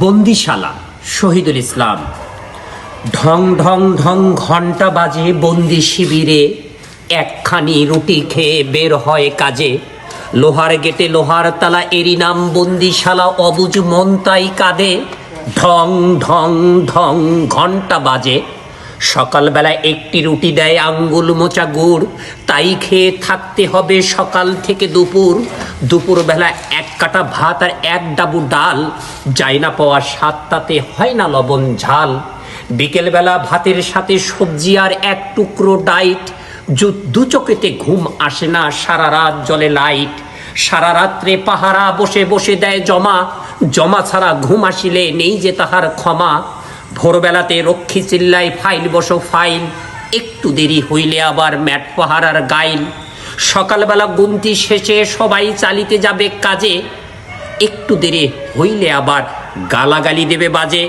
বন্দিশালা শহীদুল ইসলাম। ঢং ঢং ঢং ঘন্টা বাজে বন্দি শিবিরে, একখানি রুটি খেয়ে বের হয় কাজে। লোহার গেটে লোহার তালা, এরই নাম বন্দিশালা, অবুঝ মন তাই কাঁদে। ঢং ঢং ঢং ঘন্টা বাজে, সকালবেলায় একটি রুটি দেয় আঙ্গুল মোচা গুড়, তাই খেয়ে থাকতে হবে সকাল থেকে দুপুর। দুপুরবেলা এক কাটা ভাত আর এক ডাবু ডাল, যায় না পাওয়া স্বাদ তাতে হয় না লবণ ঝাল। বিকেলবেলা ভাতের সাথে সবজি আর এক টুকরো ডাইট, দু চোখেতে ঘুম আসে না, সারা রাত জলে লাইট। সারা রাত্রে পাহারা বসে বসে দেয় জমা, জমা ছাড়া ঘুম আসিলে নেই যে তাহার ক্ষমা। ভোরবেলাতে রক্ষী চিল্লায় ফাইল বসো ফাইল, একটু দেরি হইলে আবার ম্যাট পাহারার গাইল। সকালবেলা গুনতি শেষে সবাই চালিতে যাবে কাজে, একটু দেরি হইলে আবার গালাগালি দেবে বাজে।